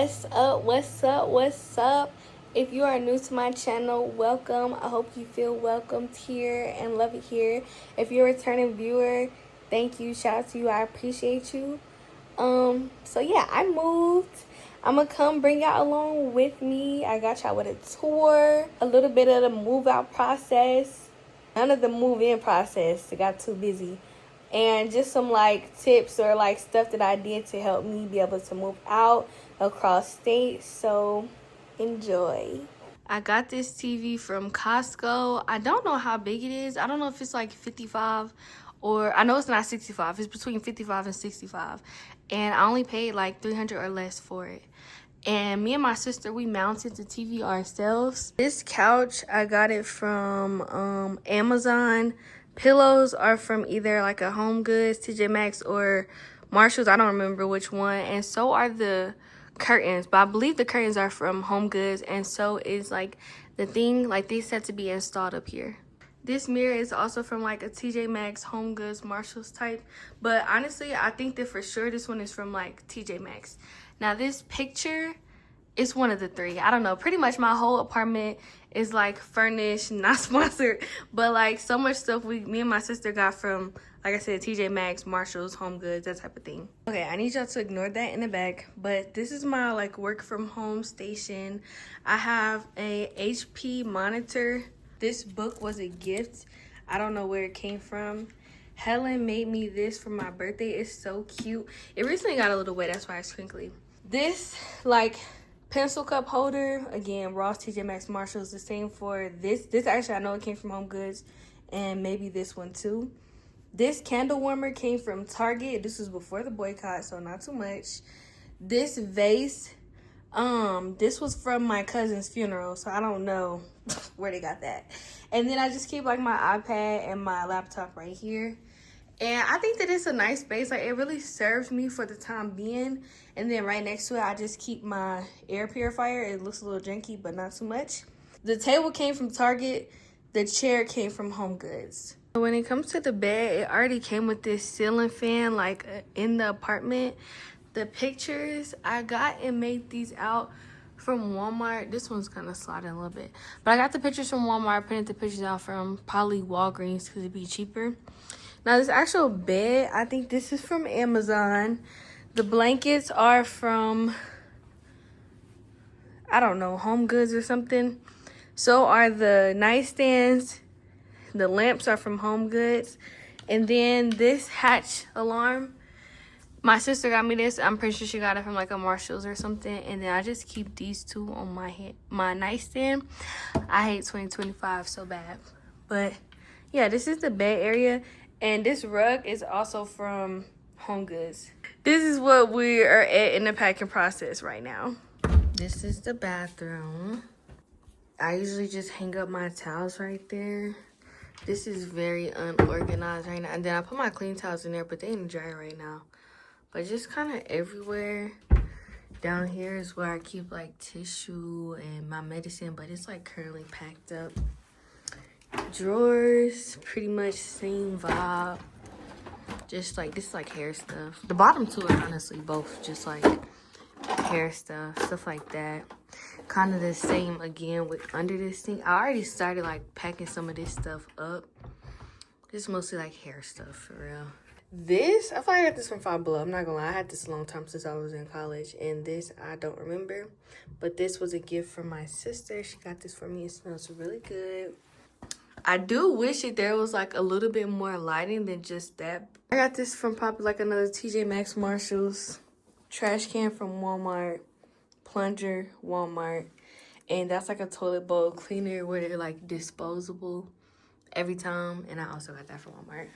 What's up? What's up? What's up? If you are new to my channel, welcome. I hope you feel welcomed here and love it here. If you're a returning viewer, thank you. Shout out to you. I appreciate you. So yeah, I moved. I'm gonna come bring y'all along with me. I got y'all with a tour, a little bit of the move out process, none of the move in process. I got too busy. And just some like tips or like stuff that I did to help me be able to move out across states. So enjoy. I got this TV from Costco. I don't know how big it is. I don't know if it's like 55 or I know it's not 65. It's between 55 and 65. And I only paid like 300 or less for it. And me and my sister, we mounted the TV ourselves. This couch, I got it from Amazon. Pillows are from either like a Home Goods, TJ Maxx, or Marshalls. I don't remember which one. And so are the curtains. But I believe the curtains are from Home Goods. And so is like the thing, like these had to be installed up here. This mirror is also from like a TJ Maxx, Home Goods, Marshalls type. But honestly, I think that for sure this one is from like TJ Maxx. Now this picture, it's one of the three. I don't know. Pretty much my whole apartment is like furnished, not sponsored, but like so much stuff me and my sister got from, like I said, TJ Maxx, Marshalls, Home Goods, that type of thing. Okay, I need y'all to ignore that in the back, but this is my like work from home station. I have a HP monitor. This book was a gift. I don't know where it came from. Helen made me this for my birthday. It's so cute. It recently got a little wet, that's why it's crinkly. This like pencil cup holder, again, Ross, TJ Maxx, Marshalls, the same for this. This actually, I know it came from Home Goods, and maybe this one too. This candle warmer came from Target. This was before the boycott, so not too much. This vase, this was from my cousin's funeral, so I don't know where they got that. And then I just keep like my iPad and my laptop right here. And I think that it's a nice space. Like, it really serves me for the time being. And then right next to it, I just keep my air purifier. It looks a little janky, but not too much. The table came from Target. The chair came from Home Goods. When it comes to the bed, it already came with this ceiling fan, like, in the apartment. The pictures, I got and made these out from Walmart. This one's kind of sliding a little bit. But I got the pictures from Walmart. Printed the pictures out from probably Walgreens because it'd be cheaper. Now, this actual bed, I think this is from Amazon. The blankets are from, I don't know, Home Goods or something. So are the nightstands. The lamps are from Home Goods. And then this hatch alarm, my sister got me this. I'm pretty sure she got it from like a Marshalls or something. And then I just keep these two on my nightstand. I hate 2025 so bad. But yeah, this is the bed area. And this rug is also from Home Goods. This is what we are at in the packing process right now. This is the bathroom. I usually just hang up my towels right there. This is very unorganized right now. And then I put my clean towels in there, but they ain't dry right now. But just kind of everywhere. Down here is where I keep like tissue and my medicine, but it's like currently packed up. Drawers, pretty much same vibe. Just like, this is like hair stuff. The bottom two are honestly both just like hair stuff like that. Kind of the same again with under this thing. I already started like packing some of this stuff up. This is mostly like hair stuff for real. This, I thought I got this from Five Below. I'm not gonna lie, I had this a long time since I was in college. And this, I don't remember. But this was a gift from my sister. She got this for me. It smells really good. I do wish that there was like a little bit more lighting than just that. I got this from probably like another TJ Maxx, Marshalls, trash can from Walmart, plunger, Walmart. And that's like a toilet bowl cleaner where they're like disposable every time. And I also got that from Walmart.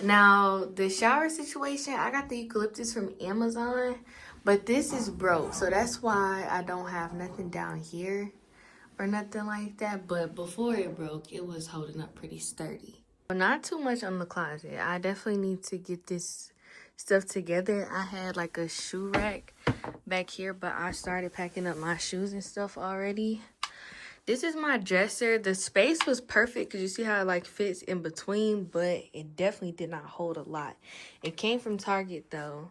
Now, the shower situation, I got the eucalyptus from Amazon, but this is broke. So that's why I don't have nothing down here or nothing like that. But before it broke, it was holding up pretty sturdy. Not too much on the closet. I definitely need to get this stuff together. I had like a shoe rack back here, but I started packing up my shoes and stuff already. This is my dresser. The space was perfect because you see how it like fits in between, but it definitely did not hold a lot. It came from Target though.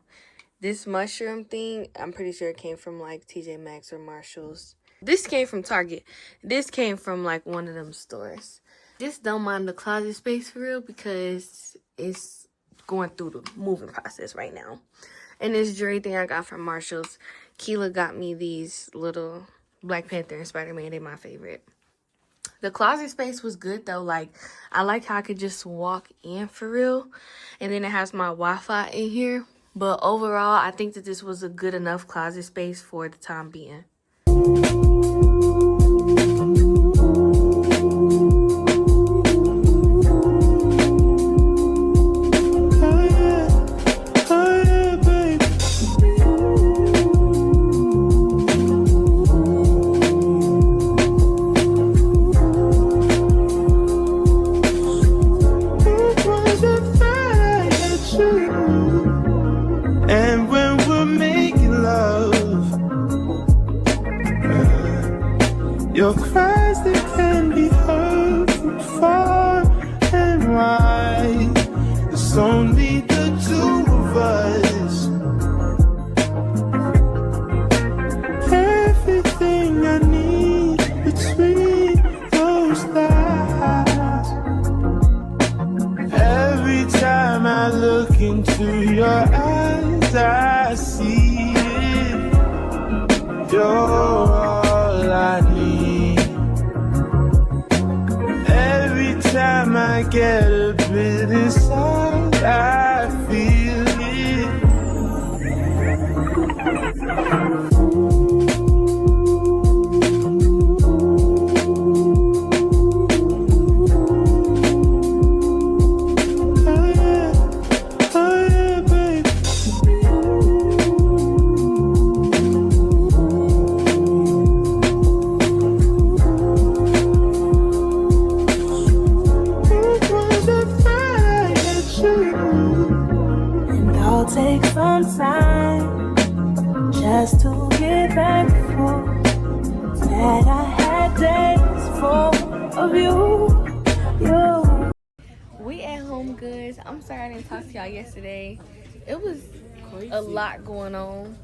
This mushroom thing, I'm pretty sure it came from like TJ Maxx or Marshall's. This came from Target. This came from like one of them stores. Just don't mind the closet space for real because it's going through the moving process right now. And this jewelry thing I got from Marshall's. Keela got me these little Black Panther and Spider-Man. They're my favorite. The closet space was good though. Like, I like how I could just walk in for real. And then it has my Wi-Fi in here. But overall, I think that this was a good enough closet space for the time being. Your cries that can be heard from far and wide. It's only the two of us. Everything I need between those thighs. Every time I look into your eyes, I see it. You're all I need. Time I get a bit inside, I feel it. Oh yeah, baby. Take some time just to get thankful that I had days full of you. We at home, guys. I'm sorry I didn't talk to y'all yesterday. It was a lot going on.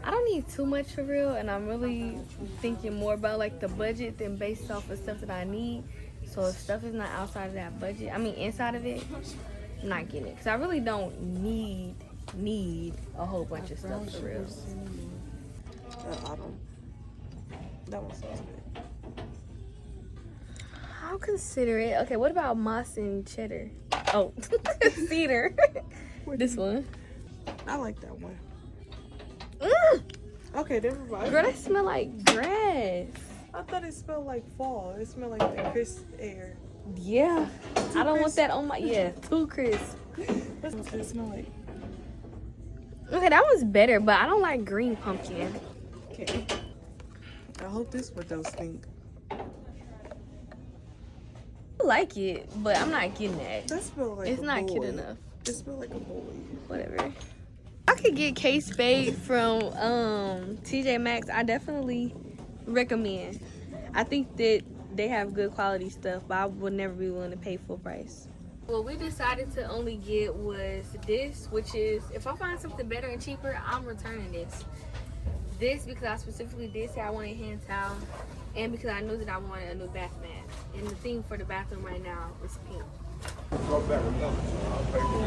I don't need too much for real, and I'm really thinking more about like the budget than based off of stuff that I need. So if stuff is not outside of that budget, I mean inside of it, I'm not getting it because I really don't need a whole bunch of stuff for real. Autumn. That one sounds good. I'll consider it. Okay, what about moss and cheddar? Oh, cedar. This one. I like that one. Mm! Okay, never mind. Girl, that smell like grass. I thought it smelled like fall. It smelled like the crisp air. Yeah. I don't want that on my, too crisp. What's it smell like? Okay, that one's better, but I don't like green pumpkin. Okay. I hope this one don't stink. I like it, but I'm not getting that. That smells like It's a not boy. cute enough. It smells like a boy. Whatever. I could get Kate Spade from TJ Maxx. I definitely recommend. I think that they have good quality stuff, but I would never be willing to pay full price. What we decided to only get was this, which is, if I find something better and cheaper, I'm returning this. This because I specifically did say I wanted hand towel, and because I knew that I wanted a new bath mat. And the theme for the bathroom right now is pink.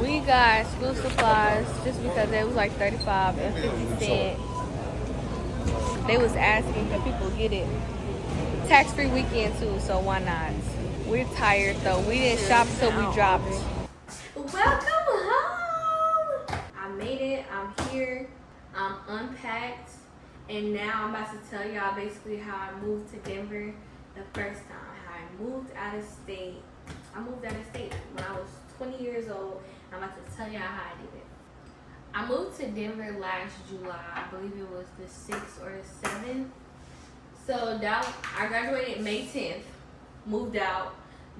We got school supplies just because it was like 35 and 50 cents. They was asking if people get it. Tax-free weekend too, so why not? We're tired though. We didn't shop till we dropped. Welcome home! I made it. I'm here. I'm unpacked. And now I'm about to tell y'all basically how I moved to Denver the first time. How I moved out of state. I moved out of state when I was 20 years old. I'm about to tell y'all how I did it. I moved to Denver last July. I believe it was the 6th or the 7th. So that, I graduated May 10th. Moved out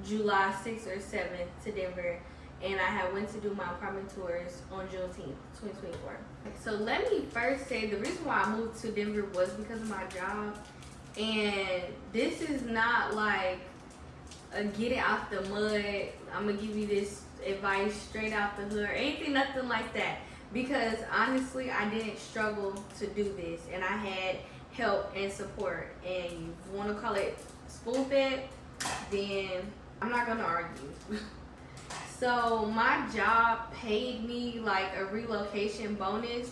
July 6th or 7th to Denver, and I had went to do my apartment tours on Juneteenth 2024. So let me first say the reason why I moved to Denver was because of my job, and this is not like a get it out the mud, I'm gonna give you this advice straight out the hood or anything, nothing like that. because honestly, I didn't struggle to do this, and I had help and support. And you want to call it spoon fed, then I'm not gonna argue. So my job paid me like a relocation bonus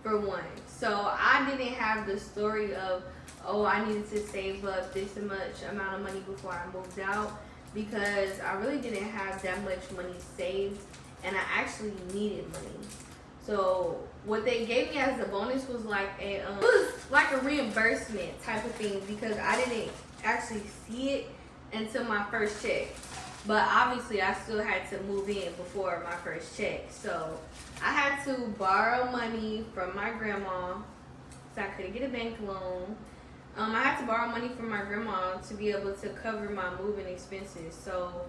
for one. So I didn't have the story of, oh, I needed to save up this much amount of money before I moved out, because I really didn't have that much money saved, and I actually needed money. So what they gave me as a bonus was like a it was like a reimbursement type of thing, because I didn't actually see it until my first check. But obviously I still had to move in before my first check. So I had to borrow money from my grandma, so I couldn't get a bank loan. I had to borrow money from my grandma to be able to cover my moving expenses. So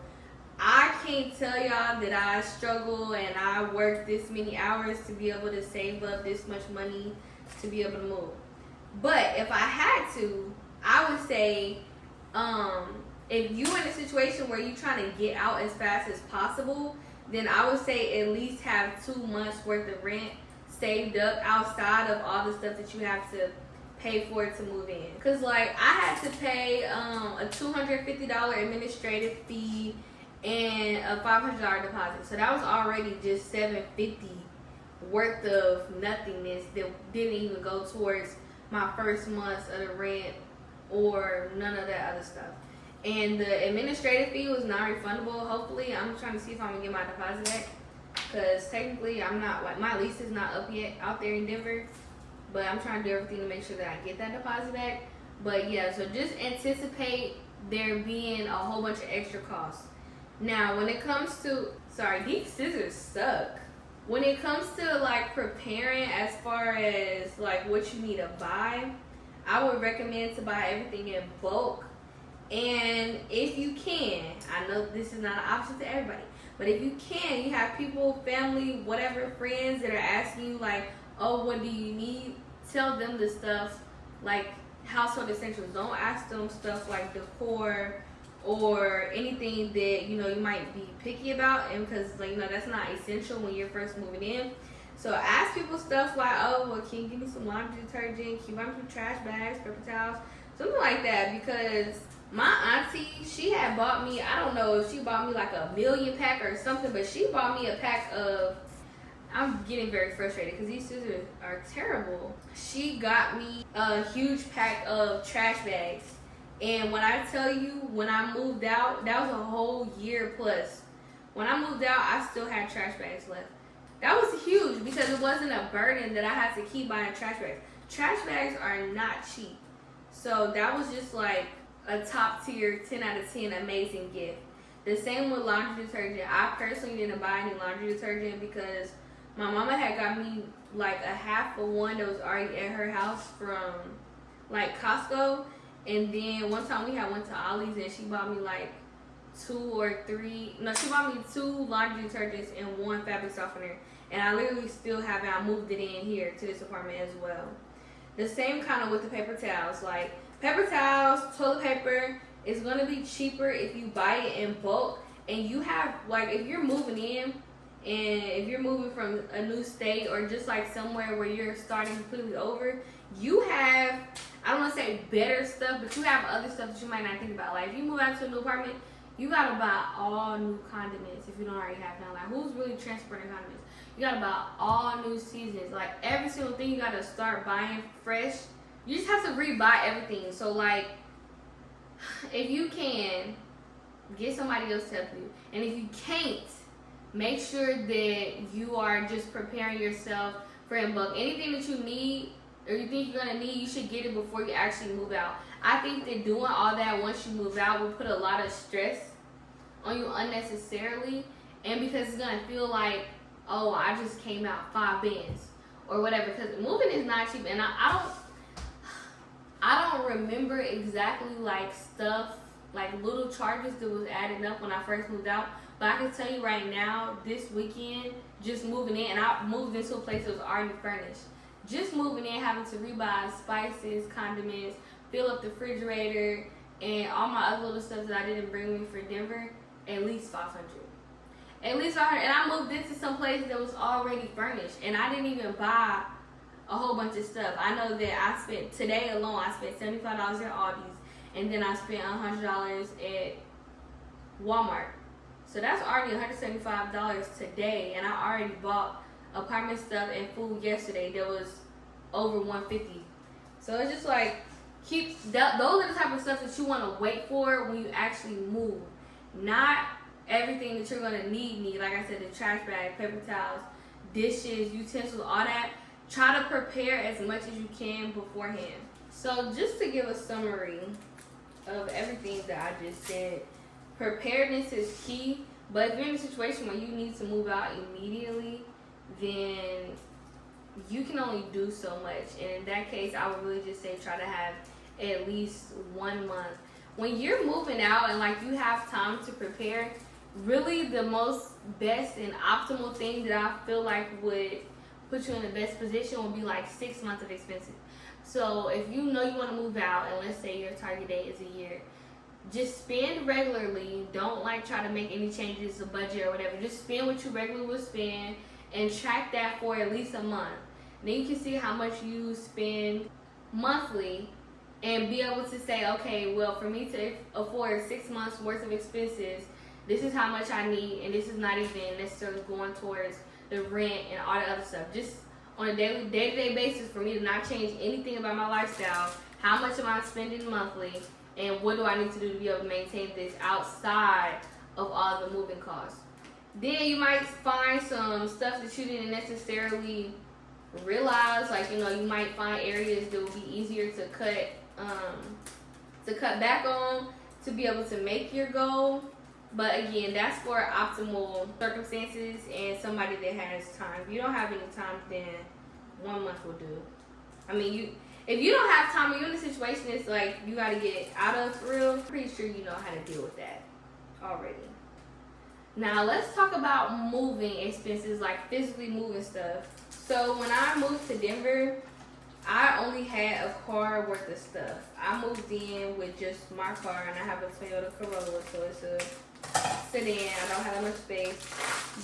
I can't tell y'all that I struggle and I work this many hours to be able to save up this much money to be able to move. But if I had to, I would say, if you're in a situation where you're trying to get out as fast as possible, then I would say at least have 2 months worth of rent saved up outside of all the stuff that you have to pay for to move in. Cause like I had to pay a $250 administrative fee and a $500 deposit. So that was already just $750 worth of nothingness that didn't even go towards my first months of the rent or none of that other stuff. And the administrative fee was non-refundable. Hopefully, I'm trying to see if I'm gonna get my deposit back, because technically I'm not, like, my lease is not up yet out there in Denver, but I'm trying to do everything to make sure that I get that deposit back. But yeah, so just anticipate there being a whole bunch of extra costs. Now, when it comes to, sorry, these scissors suck. When it comes to like preparing as far as like what you need to buy, I would recommend to buy everything in bulk. And if you can, I know this is not an option to everybody, but if you can, you have people, family, whatever, friends that are asking you like, oh, what do you need? Tell them the stuff like household essentials. Don't ask them stuff like decor or anything that you know you might be picky about, and because like, you know, that's not essential when you're first moving in. So ask people stuff like, oh, well, can you give me some laundry detergent? Can you buy me some trash bags, paper towels, something like that? Because my auntie, she had bought me, I don't know if she bought me like a 1,000,000 pack or something, but she bought me a pack of, I'm getting very frustrated because these scissors are terrible. She got me a huge pack of trash bags. And when I tell you, when I moved out, that was a whole year plus. When I moved out, I still had trash bags left. That was huge because it wasn't a burden that I had to keep buying trash bags. Trash bags are not cheap. So that was just like a top tier 10 out of 10 amazing gift. The same with laundry detergent. I personally didn't buy any laundry detergent because my mama had got me like a half of one that was already at her house from like Costco. And then one time we had went to Ollie's and she bought me like she bought me 2 laundry detergents and 1 fabric softener. And I literally still have it. I moved it in here to this apartment as well. The same kind of with the paper towels. Like paper towels, toilet paper is going to be cheaper if you buy it in bulk. And you have, like, if you're moving in and if you're moving from a new state or just like somewhere where you're starting completely over, you have, I don't want to say better stuff, but you have other stuff that you might not think about. Like if you move out to a new apartment, you got to buy all new condiments if you don't already have them. Like who's really transporting condiments? You got to buy all new seasons. Like every single thing you got to start buying fresh. You just have to re-buy everything. So like if you can, get somebody else to help you. And if you can't, make sure that you are just preparing yourself for in bulk. Anything that you need or you think you're going to need, you should get it before you actually move out. I think that doing all that once you move out will put a lot of stress on you unnecessarily. And because it's going to feel like, oh, I just came out 5 bands or whatever. Because moving is not cheap. And I don't remember exactly like stuff, like little charges that was added up when I first moved out. But I can tell you right now, this weekend, just moving in, and I moved into a place that was already furnished. Just moving in, having to rebuy spices, condiments, fill up the refrigerator, and all my other little stuff that I didn't bring me for Denver, at least $500. At least $100. And I moved into some place that was already furnished, and I didn't even buy a whole bunch of stuff. I know that I spent, today alone, I spent $75 at Aldi's, and then I spent $100 at Walmart. So that's already $175 today, and I already bought apartment stuff and food yesterday that was over $150. So it's just like, keep that. Those are the type of stuff that you want to wait for when you actually move. Not everything that you're gonna need. Like I said, the trash bag, paper towels, dishes, utensils, all that. Try to prepare as much as you can beforehand. So just to give a summary of everything that I just said, preparedness is key. But if you're in a situation where you need to move out immediately, then you can only do so much. And in that case, I would really just say try to have at least 1 month. When you're moving out and like you have time to prepare, really the most best and optimal thing that I feel like would put you in the best position would be like 6 months of expenses. So if you know you want to move out, and let's say your target date is a year, just spend regularly. Don't like try to make any changes to budget or whatever. Just spend what you regularly would spend and track that for at least a month. Then you can see how much you spend monthly and be able to say, okay, well, for me to afford 6 months worth of expenses, this is how much I need, and this is not even necessarily going towards the rent and all the other stuff. Just on a day-to-day basis, for me to not change anything about my lifestyle, how much am I spending monthly, and what do I need to do to be able to maintain this outside of all the moving costs. Then you might find some stuff that you didn't necessarily realize, like, you know, you might find areas that will be easier to cut back on to be able to make your goal. But again, that's for optimal circumstances and somebody that has time. If you don't have any time, then 1 month will do. I mean, if you don't have time, or you're in a situation that's like you gotta get out of for real, I'm pretty sure you know how to deal with that already. Now let's talk about moving expenses, like physically moving stuff. So when I moved to Denver, I only had a car worth of stuff. I moved in with just my car, and I have a Toyota Corolla, so it's a sedan. I don't have that much space.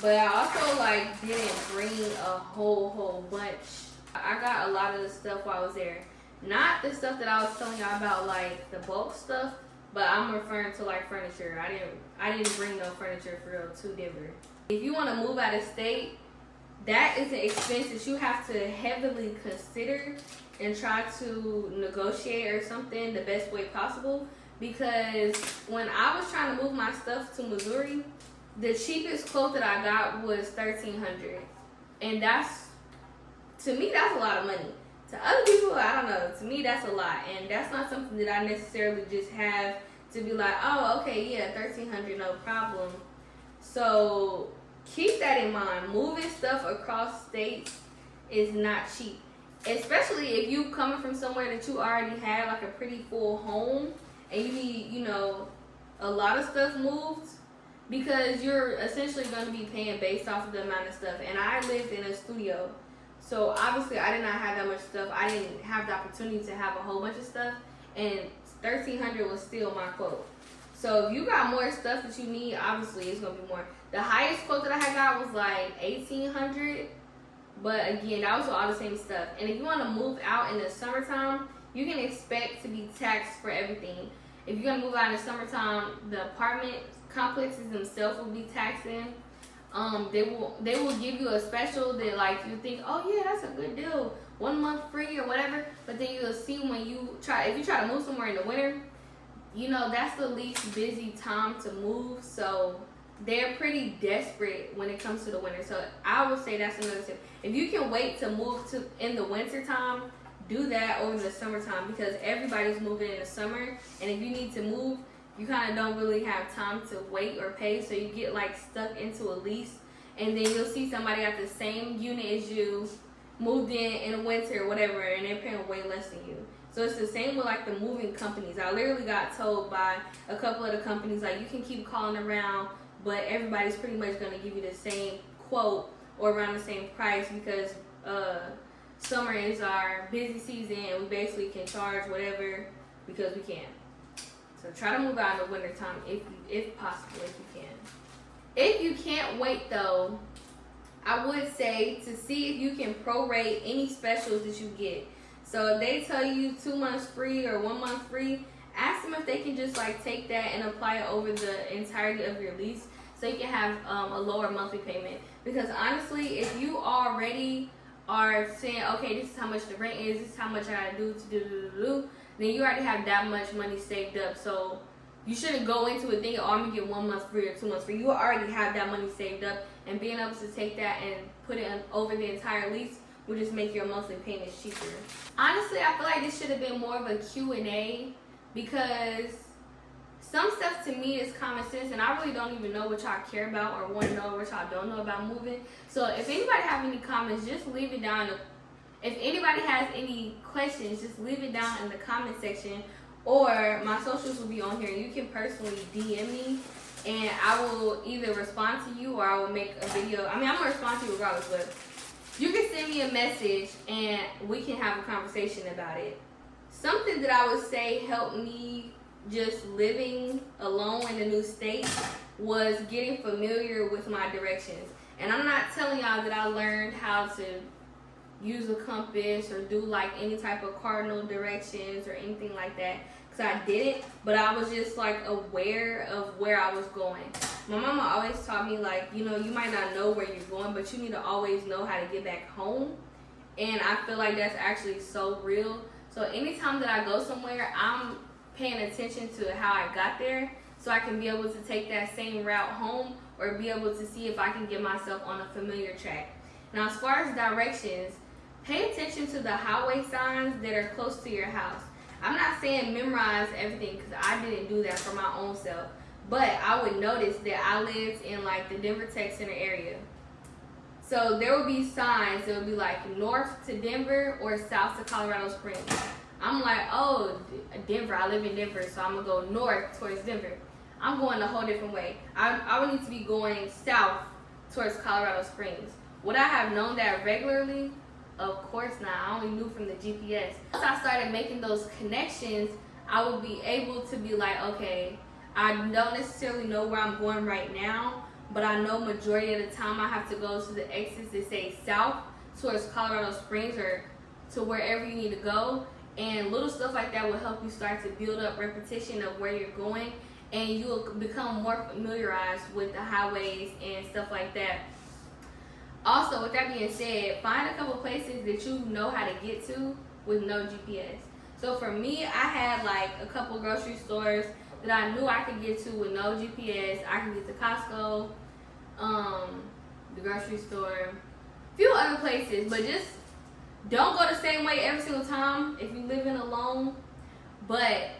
But I also like didn't bring a whole bunch. I got a lot of the stuff while I was there. Not the stuff that I was telling y'all about, like the bulk stuff, but I'm referring to like furniture. I didn't bring no furniture for real to Denver. If you want to move out of state, that is an expense that you have to heavily consider and try to negotiate or something the best way possible. Because when I was trying to move my stuff to Missouri, the cheapest quote that I got was $1,300, and that's, to me, that's a lot of money. To other people, I don't know. To me, that's a lot, and that's not something that I necessarily just have to be like, oh, okay, yeah, $1,300, no problem. So keep that in mind. Moving stuff across states is not cheap, especially if you coming from somewhere that you already have like a pretty full home and you need, you know, a lot of stuff moved, because you're essentially going to be paying based off of the amount of stuff. And I lived in a studio, so obviously I did not have that much stuff. I didn't have the opportunity to have a whole bunch of stuff, and $1,300 was still my quote. So if you got more stuff that you need, obviously it's gonna be more. The highest quote that I had got was like $1,800, but again, that was all the same stuff. And if you want to move out in the summertime, you can expect to be taxed for everything. If you're gonna move out in the summertime, the apartment complexes themselves will be taxing. They will give you a special that, like, you think, oh yeah, that's a good deal, 1 month free or whatever. But then you'll see when if you try to move somewhere in the winter, you know, that's the least busy time to move. So they're pretty desperate when it comes to the winter. So I would say that's another tip. If you can wait to move to in the winter time, do that over the summertime, because everybody's moving in the summer. And if you need to move, you kind of don't really have time to wait or pay. So you get like stuck into a lease, and then you'll see somebody at the same unit as you moved in the winter or whatever, and they're paying way less than you. So it's the same with like the moving companies. I literally got told by a couple of the companies, like, you can keep calling around, but everybody's pretty much going to give you the same quote or around the same price, because summer is our busy season and we basically can charge whatever because we can. So try to move out in the winter time if possible, if you can. If you can't wait though, I would say to see if you can prorate any specials that you get. So if they tell you 2 months free or 1 month free, ask them if they can just like take that and apply it over the entirety of your lease, so you can have a lower monthly payment. Because honestly, if you already are saying, okay, this is how much the rent is, this is how much I gotta do to do, then you already have that much money saved up. So you shouldn't go into it thinking, oh, I'm gonna get 1 month free or 2 months free. You already have that money saved up, and being able to take that and put it over the entire lease will just make your monthly payments cheaper. Honestly, I feel like this should have been more of a Q&A, because some stuff to me is common sense, and I really don't even know what y'all care about or want to know what y'all don't know about moving. So if anybody have any comments, just leave it down. If anybody has any questions, just leave it down in the comment section, or my socials will be on here. You can personally DM me, and I will either respond to you or I will make a video. I mean, I'm gonna respond to you regardless, but you can send me a message and we can have a conversation about it. Something that I would say helped me just living alone in a new state was getting familiar with my directions. And I'm not telling y'all that I learned how to use a compass or do like any type of cardinal directions or anything like that, because I didn't, but I was just like aware of where I was going. My mama always taught me, like, you know, you might not know where you're going, but you need to always know how to get back home. And I feel like that's actually so real. So anytime that I go somewhere, I'm paying attention to how I got there, so I can be able to take that same route home, or be able to see if I can get myself on a familiar track. Now, as far as directions, pay attention to the highway signs that are close to your house. I'm not saying memorize everything, because I didn't do that for my own self. But I would notice that I lived in like the Denver Tech Center area. So there would be signs that would be like north to Denver or south to Colorado Springs. I'm like, oh, Denver, I live in Denver, so I'm going to go north towards Denver. I'm going a whole different way. I would need to be going south towards Colorado Springs. Would I have known that regularly? Of course not. I only knew from the GPS. Once I started making those connections, I would be able to be like, okay, I don't necessarily know where I'm going right now, but I know majority of the time I have to go to the exits that say south towards Colorado Springs or to wherever you need to go. And little stuff like that will help you start to build up repetition of where you're going, and you'll become more familiarized with the highways and stuff like that. Also, with that being said, find a couple places that you know how to get to with no GPS. So for me, I had like a couple grocery stores that I knew I could get to with no GPS. I could get to Costco, the grocery store, a few other places, but just don't go the same way every single time if you're living alone, but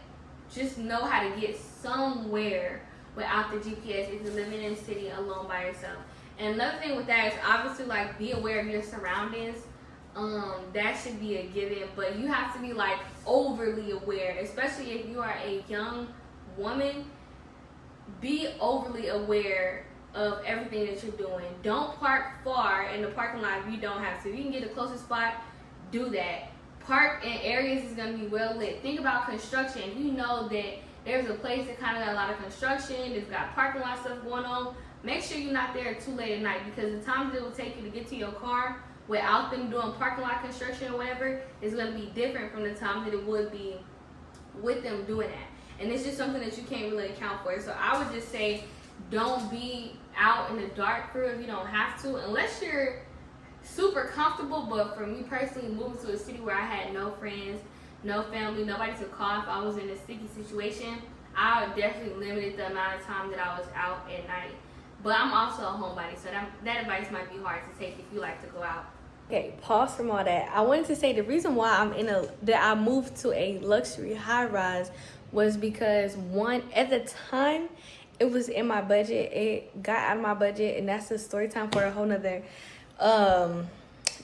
just know how to get somewhere without the GPS if you're living in a city alone by yourself. And another thing with that is obviously like be aware of your surroundings. That should be a given, but you have to be like overly aware, especially if you are a young woman. Be overly aware of everything that you're doing. Don't park far in the parking lot if you don't have to. If you can get the closest spot, do that. Park in areas that's going to be well lit. Think about construction. If you know that there's a place that kind of got a lot of construction, that's got parking lot stuff going on, make sure you're not there too late at night, because the times it will take you to get to your car without them doing parking lot construction or whatever is going to be different from the time that it would be with them doing that. And it's just something that you can't really account for. So I would just say don't be out in the dark crew if you don't have to, unless you're super comfortable. But for me personally, moving to a city where I had no friends, no family, nobody to call if I was in a sticky situation, I definitely limited the amount of time that I was out at night. But I'm also a homebody, so that advice might be hard to take if you like to go out. Okay, pause from all that. I wanted to say the reason why I moved to a luxury high rise was because, one, at the time it was in my budget. It got out of my budget, and that's a story time for a whole nother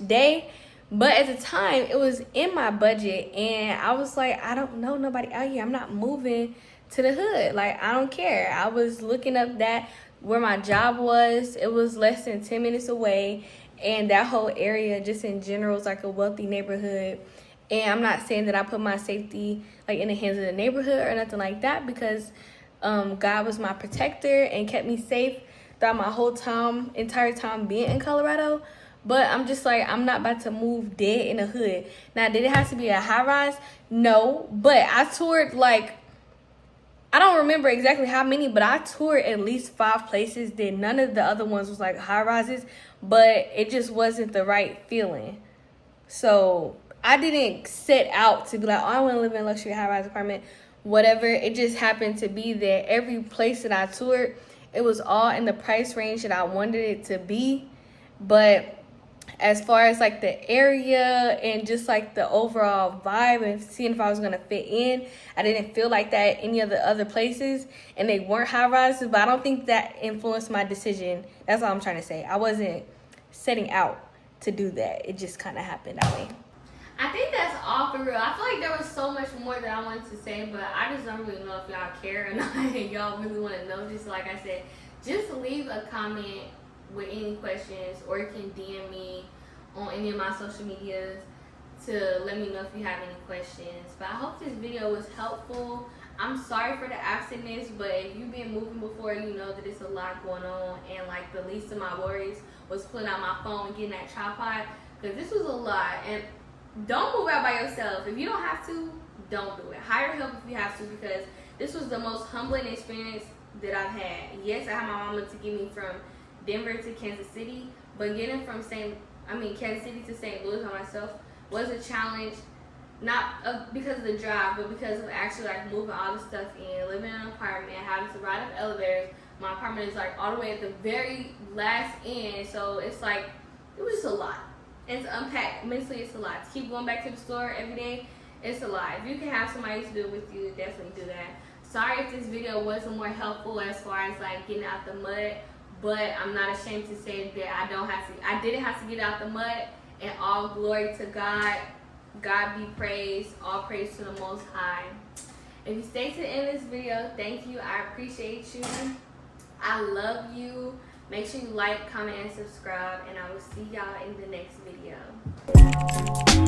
day. But at the time it was in my budget, and I was like, I don't know nobody out here. I'm not moving to the hood. Like, I don't care. I was looking up that where my job was, it was less than 10 minutes away, and that whole area just in general is like a wealthy neighborhood. And I'm not saying that I put my safety like in the hands of the neighborhood or nothing like that, because God was my protector and kept me safe. throughout my whole entire time being in Colorado. But I'm just like, I'm not about to move dead in the hood. Now, did it have to be a high rise? No, but I toured like, I don't remember exactly how many, but I toured at least 5 places. Then none of the other ones was like high rises, but it just wasn't the right feeling. So I didn't set out to be like, oh, I want to live in a luxury high rise apartment, whatever. It just happened to be that every place that I toured, it was all in the price range that I wanted it to be. But as far as like the area and just like the overall vibe and seeing if I was gonna fit in, I didn't feel like that at any of the other places, and they weren't high rises. But I don't think that influenced my decision. That's all I'm trying to say. I wasn't setting out to do that. It just kind of happened that way. I think that's all for real. I feel like there was so much more that I wanted to say, but I just don't really know if y'all care or not. Y'all really want to know. Just like I said, just leave a comment with any questions, or you can DM me on any of my social medias to let me know if you have any questions. But I hope this video was helpful. I'm sorry for the absentness, but if you've been moving before, you know that it's a lot going on, and like the least of my worries was pulling out my phone and getting that tripod, because this was a lot. And don't move out by yourself. If you don't have to, don't do it. Hire help if you have to, because this was the most humbling experience that I've had. Yes, I had my mama to get me from Denver to Kansas City, but getting from Kansas City to St. Louis by myself was a challenge. Not because of the drive, but because of actually like moving all the stuff in, living in an apartment, having to ride up elevators. My apartment is like all the way at the very last end, so it's like, it was just a lot. And to unpack mentally, it's a lot. To keep going back to the store every day, it's a lot. If you can have somebody to do it with you, definitely do that. Sorry if this video wasn't more helpful as far as like getting out the mud, but I'm not ashamed to say that I didn't have to get out the mud, and all glory to God. God be praised. All praise to the Most High. If you stay to the end of this video, thank you. I appreciate you. I love you. Make sure you like, comment, and subscribe, and I will see y'all in the next video.